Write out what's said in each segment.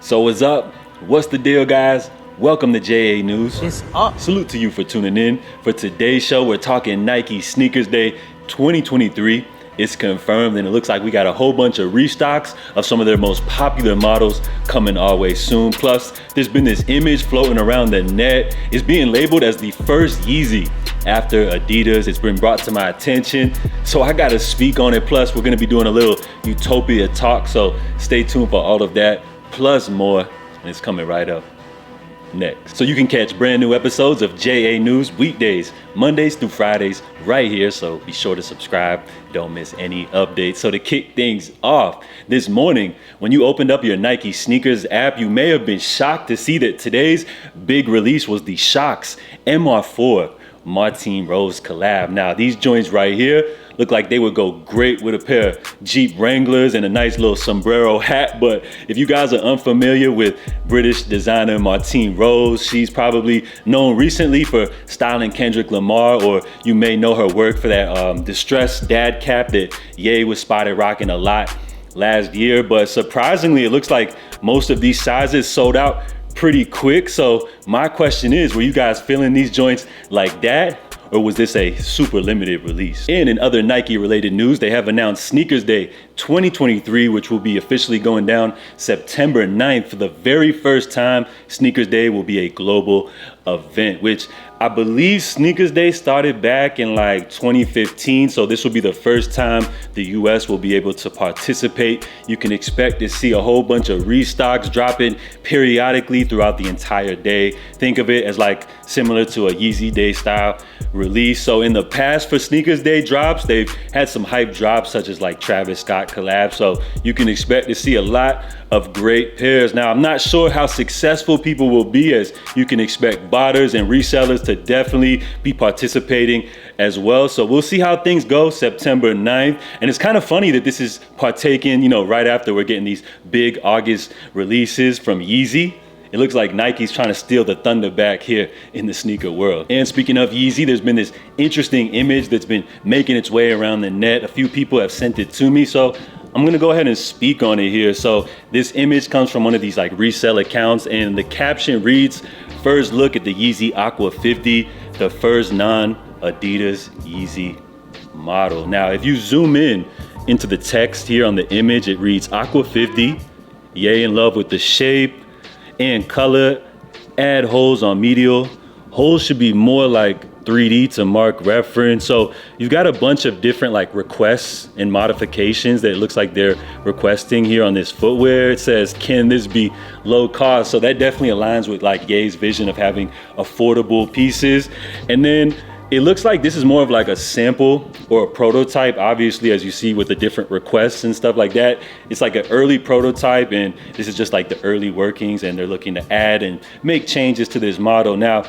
So what's up? What's the deal, guys? Welcome to JA News. It's up. Salute to you for tuning in. For today's show, we're talking Nike Sneakers Day 2023. It's confirmed, and it looks like we got a whole bunch of restocks of some of their most popular models coming our way soon. Plus, there's been this image floating around the net. It's being labeled as the first Yeezy after Adidas. It's been brought to my attention, so I gotta speak on it. Plus, we're gonna be doing a little Utopia talk, so stay tuned for all of that, plus more, and it's coming right up next. So you can catch brand new episodes of JA News weekdays, Mondays through Fridays, right here. So be sure to subscribe, don't miss any updates. So to kick things off, this morning, when you opened up your Nike Sneakers app, you may have been shocked to see that today's big release was the Shocks MR4 Martine Rose collab. Now these joints right here look like they would go great with a pair of Jeep Wranglers and a nice little sombrero hat. But if you guys are unfamiliar with British designer Martine Rose, she's probably known recently for styling Kendrick Lamar, or you may know her work for that distressed dad cap that Ye was spotted rocking a lot last year. But surprisingly, it looks like most of these sizes sold out pretty quick. So my question is, were you guys feeling these joints like that? Or was this a super limited release? And in other Nike related news, they have announced Sneakers Day 2023, which will be officially going down September 9th. For the very first time, Sneakers Day will be a global event, which I believe Sneakers Day started back in like 2015. So this will be the first time the US will be able to participate. You can expect to see a whole bunch of restocks dropping periodically throughout the entire day. Think of it as like similar to a YEEZY Day style release. So in the past for Sneakers Day drops, they've had some hype drops such as like Travis Scott collabs. So you can expect to see a lot of great pairs. Now, I'm not sure how successful people will be, as you can expect botters and resellers to definitely be participating as well. So we'll see how things go September 9th. And it's kind of funny that this is partaking, right after we're getting these big August releases from YEEZY. It looks like Nike's trying to steal the thunder back here in the sneaker world. And speaking of YEEZY, there's been this interesting image that's been making its way around the net. A few people have sent it to me, so I'm gonna go ahead and speak on it here. So this image comes from one of these like resale accounts, and the caption reads, "First look at the YEEZY Aqua 50, the first non-Adidas YEEZY model." Now, if you zoom in into the text here on the image, it reads Aqua 50, Ye in love with the shape and color, add holes on medial. Holes should be more like 3D to mark reference. So you've got a bunch of different like requests and modifications that it looks like they're requesting here on this footwear. It says, can this be low cost? So that definitely aligns with like Ye's vision of having affordable pieces. And then it looks like this is more of like a sample or a prototype, obviously, as you see with the different requests and stuff like that. It's like an early prototype, and this is just like the early workings, and they're looking to add and make changes to this model. Now,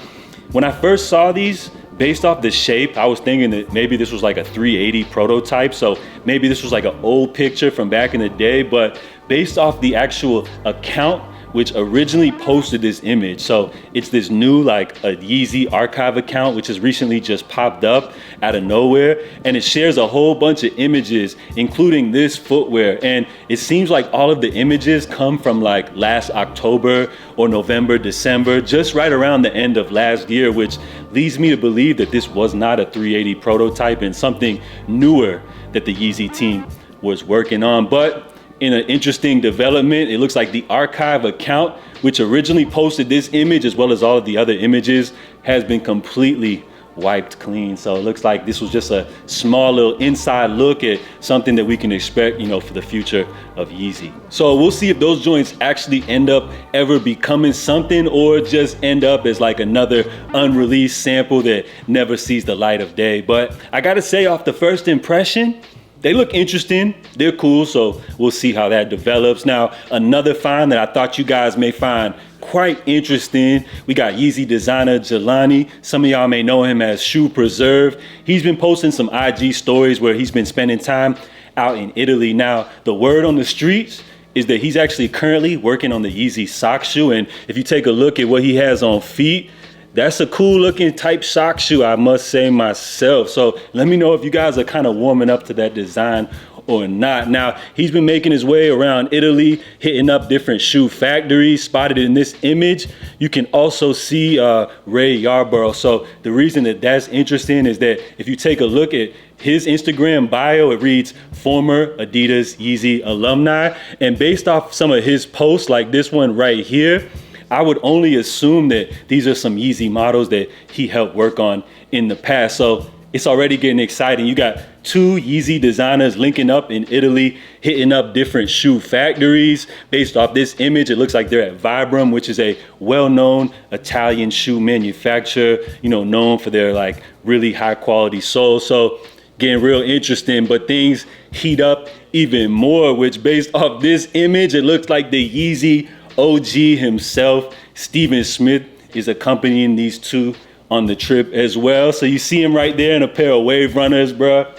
when I first saw these, based off the shape, I was thinking that maybe this was like a 380 prototype. So maybe this was like an old picture from back in the day, but based off the actual account which originally posted this image. So it's this new like a YEEZY archive account, which has recently just popped up out of nowhere. And it shares a whole bunch of images, including this footwear. And it seems like all of the images come from like last October or November, December, just right around the end of last year, which leads me to believe that this was not a 380 prototype and something newer that the YEEZY team was working on. But in an interesting development, it looks like the archive account, which originally posted this image as well as all of the other images, has been completely wiped clean. So it looks like this was just a small little inside look at something that we can expect, for the future of YEEZY. So we'll see if those joints actually end up ever becoming something, or just end up as like another unreleased sample that never sees the light of day. But I gotta say, off the first impression, they look interesting, they're cool, so we'll see how that develops. Now, another find that I thought you guys may find quite interesting, we got YEEZY designer Jelani. Some of y'all may know him as Shoe Preserve. He's been posting some IG stories where he's been spending time out in Italy. Now, the word on the streets is that he's actually currently working on the YEEZY sock shoe, and if you take a look at what he has on feet, that's a cool looking type sock shoe, I must say myself. So let me know if you guys are kind of warming up to that design or not. Now, he's been making his way around Italy, hitting up different shoe factories. Spotted in this image, you can also see Ray Yarborough. So the reason that that's interesting is that if you take a look at his Instagram bio, it reads former Adidas YEEZY alumni. And based off some of his posts, like this one right here, I would only assume that these are some YEEZY models that he helped work on in the past. So it's already getting exciting. You got two YEEZY designers linking up in Italy, hitting up different shoe factories. Based off this image, it looks like they're at Vibram, which is a well-known Italian shoe manufacturer, you know, known for their like really high quality soles. So getting real interesting, but things heat up even more, which based off this image, it looks like the YEEZY OG himself, Stephen Smith, is accompanying these two on the trip as well. So you see him right there in a pair of Wave Runners, bruh.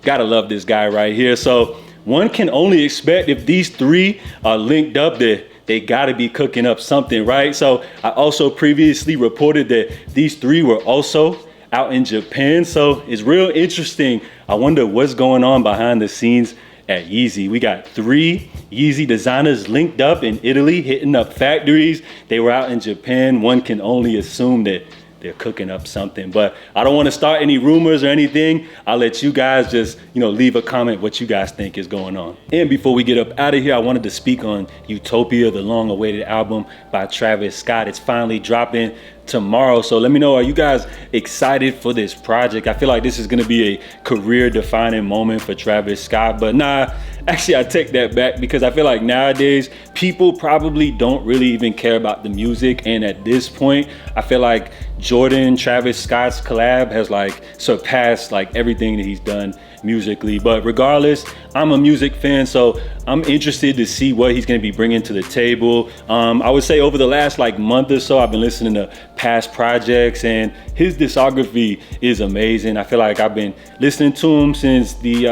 Gotta love this guy right here. So one can only expect if these three are linked up that they gotta be cooking up something, right? So I also previously reported that these three were also out in Japan. So it's real interesting. I wonder what's going on behind the scenes at YEEZY. We got three YEEZY designers linked up in Italy, hitting up factories. They were out in Japan. One can only assume that they're cooking up something, but I don't want to start any rumors or anything. I'll let you guys just, you know, leave a comment what you guys think is going on. And before we get up out of here, I wanted to speak on Utopia, the long-awaited album by Travis Scott. It's finally dropping tomorrow. So let me know, are you guys excited for this project? I feel like this is going to be a career-defining moment for Travis Scott, but nah, actually I take that back, because I feel like nowadays people probably don't really even care about the music. And at this point, I feel like Jordan Travis Scott's collab has like surpassed like everything that he's done musically. But regardless, I'm a music fan, so I'm interested to see what he's going to be bringing to the table. I would say over the last like month or so, I've been listening to past projects, and his discography is amazing. I feel like I've been listening to him since the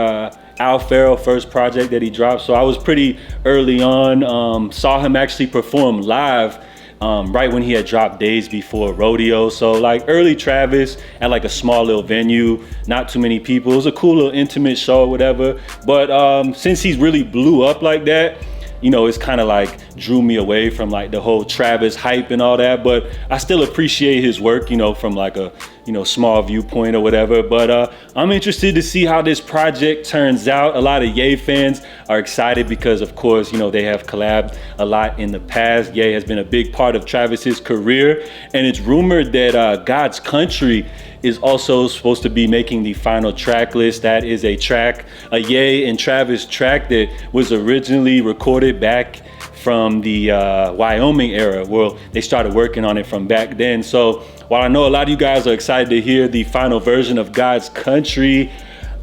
Al Farrell first project that he dropped. So I was pretty early on, saw him actually perform live right when he had dropped Days Before Rodeo. So like early Travis at like a small little venue, not too many people. It was a cool little intimate show or whatever. But since he's really blew up like that, you know, it's kind of like drew me away from like the whole Travis hype and all that. But I still appreciate his work, you know, from like a, you know, small viewpoint or whatever. But I'm interested to see how this project turns out. A lot of Ye fans are excited because, of course, you know, they have collabed a lot in the past. Ye has been a big part of Travis's career, and it's rumored that God's Country is also supposed to be making the final track list. That is a track, a Ye and Travis track that was originally recorded back from the Wyoming era. Well, they started working on it from back then. So while I know a lot of you guys are excited to hear the final version of God's Country,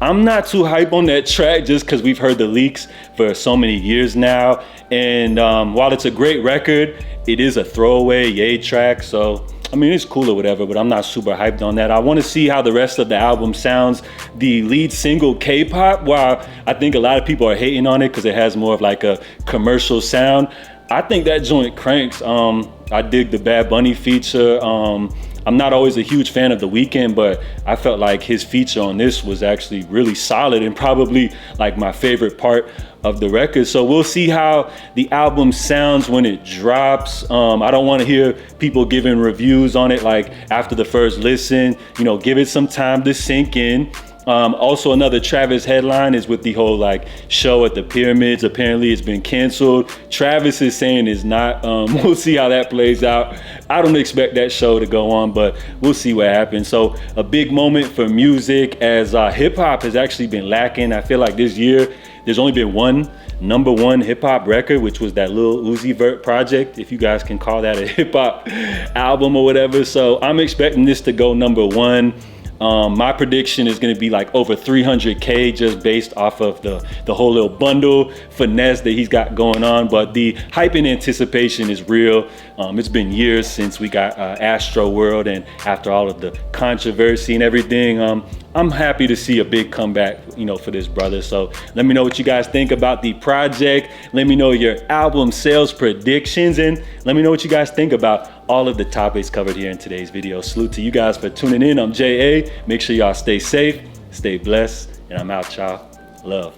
I'm not too hype on that track just because we've heard the leaks for so many years now. And while it's a great record, it is a throwaway Ye track. So I mean, it's cool or whatever, but I'm not super hyped on that. I want to see how the rest of the album sounds. The lead single, K-Pop, while I think a lot of people are hating on it because it has more of like a commercial sound, I think that joint cranks. I dig the Bad Bunny feature. I'm not always a huge fan of The Weeknd, but I felt like his feature on this was actually really solid and probably like my favorite part of the record. So we'll see how the album sounds when it drops. I don't want to hear people giving reviews on it like after the first listen. You know, give it some time to sink in. Also, another Travis headline is with the whole like show at the pyramids. Apparently it's been canceled. Travis is saying it's not. We'll see how that plays out. I don't expect that show to go on, but we'll see what happens. So a big moment for music, as hip hop has actually been lacking. I feel like this year there's only been one #1 hip hop record, which was that Lil Uzi Vert project, if you guys can call that a hip hop album or whatever. So I'm expecting this to go #1. My prediction is going to be like over 300K just based off of the whole little bundle finesse that he's got going on. But the hype and anticipation is real. It's been years since we got Astro World, and after all of the controversy and everything, I'm happy to see a big comeback, you know, for this brother. So let me know what you guys think about the project. Let me know your album sales predictions, and let me know what you guys think about all of the topics covered here in today's video. Salute to you guys for tuning in. I'm JA. Make sure y'all stay safe, stay blessed, and I'm out, y'all. Love.